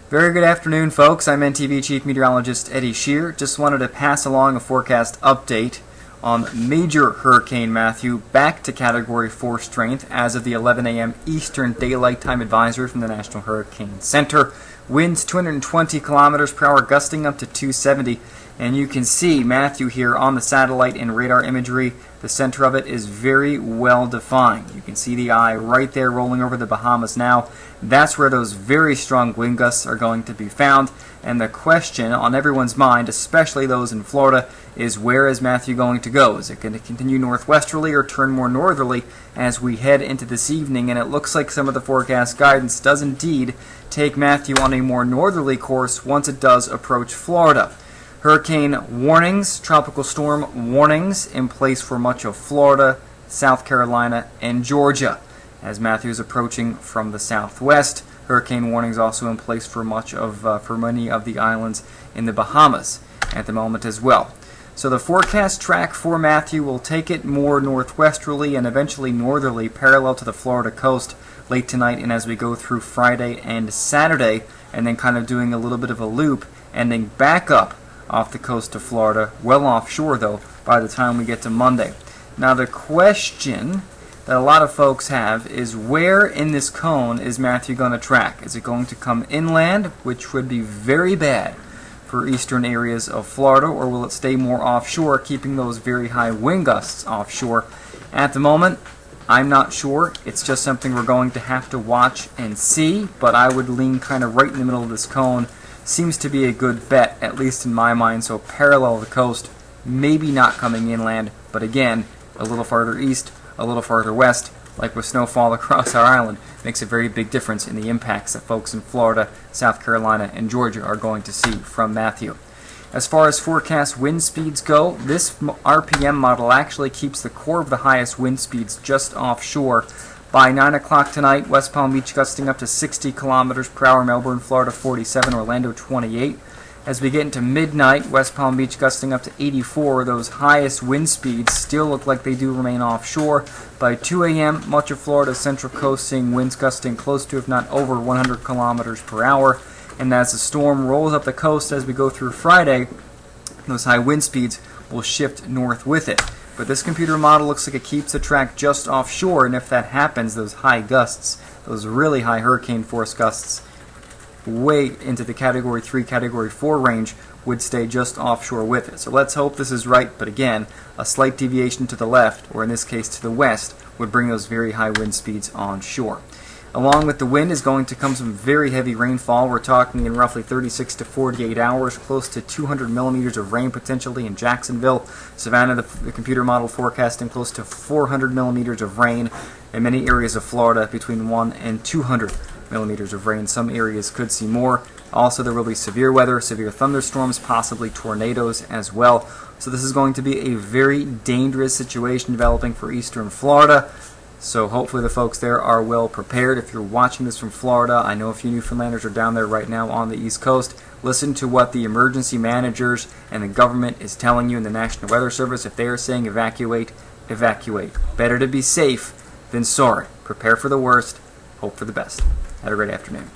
Very good afternoon, folks. I'm NTV Chief Meteorologist Eddie Shear. Just wanted to pass along a forecast update on Major Hurricane Matthew back to Category 4 strength as of the 11 a.m. Eastern Daylight Time advisory from the National Hurricane Center. Winds 220 kilometers per hour, gusting up to 270. And you can see Matthew here on the satellite and radar imagery. The center of it is very well defined. You can see the eye right there rolling over the Bahamas now. That's where those very strong wind gusts are going to be found. And the question on everyone's mind, especially those in Florida, is where is Matthew going to go? Is it going to continue northwesterly or turn more northerly as we head into this evening? And it looks like some of the forecast guidance does indeed take Matthew on a more northerly course once it does approach Florida. Hurricane warnings, tropical storm warnings in place for much of Florida, South Carolina, and Georgia. As Matthew is approaching from the southwest, hurricane warnings also in place for many of the islands in the Bahamas at the moment as well. So the forecast track for Matthew will take it more northwesterly and eventually northerly, parallel to the Florida coast late tonight and as we go through Friday and Saturday, and then kind of doing a little bit of a loop, ending back up off the coast of Florida, well offshore though, by the time we get to Monday. Now the question that a lot of folks have is where in this cone is Matthew going to track? Is it going to come inland, which would be very bad for eastern areas of Florida, or will it stay more offshore, keeping those very high wind gusts offshore? At the moment, I'm not sure. It's just something we're going to have to watch and see, but I would lean kind of right in the middle of this cone. Seems to be a good bet, at least in my mind, so parallel the coast, maybe not coming inland, but again, a little farther east, a little farther west, like with snowfall across our island, makes a very big difference in the impacts that folks in Florida, South Carolina, and Georgia are going to see from Matthew. As far as forecast wind speeds go, this RPM model actually keeps the core of the highest wind speeds just offshore. By 9 o'clock tonight, West Palm Beach gusting up to 60 kilometers per hour, Melbourne, Florida 47, Orlando 28. As we get into midnight, West Palm Beach gusting up to 84. Those highest wind speeds still look like they do remain offshore. By 2 a.m., much of Florida's central coast seeing winds gusting close to, if not over, 100 kilometers per hour. And as the storm rolls up the coast as we go through Friday, those high wind speeds will shift north with it. But this computer model looks like it keeps the track just offshore, and if that happens, those high gusts, those really high hurricane force gusts, way into the Category 3, Category 4 range, would stay just offshore with it. So let's hope this is right, but again, a slight deviation to the left, or in this case to the west, would bring those very high wind speeds onshore. Along with the wind is going to come some very heavy rainfall. We're talking in roughly 36 to 48 hours, close to 200 millimeters of rain potentially in Jacksonville. Savannah, the computer model forecasting close to 400 millimeters of rain. In many areas of Florida, between 1 and 200 millimeters of rain. Some areas could see more. Also, there will be severe weather, severe thunderstorms, possibly tornadoes as well. So this is going to be a very dangerous situation developing for eastern Florida. So hopefully the folks there are well prepared. If you're watching this from Florida, I know a few Newfoundlanders are down there right now on the East Coast. Listen to what the emergency managers and the government is telling you in the National Weather Service. If they are saying evacuate, evacuate. Better to be safe than sorry. Prepare for the worst, hope for the best. Have a great afternoon.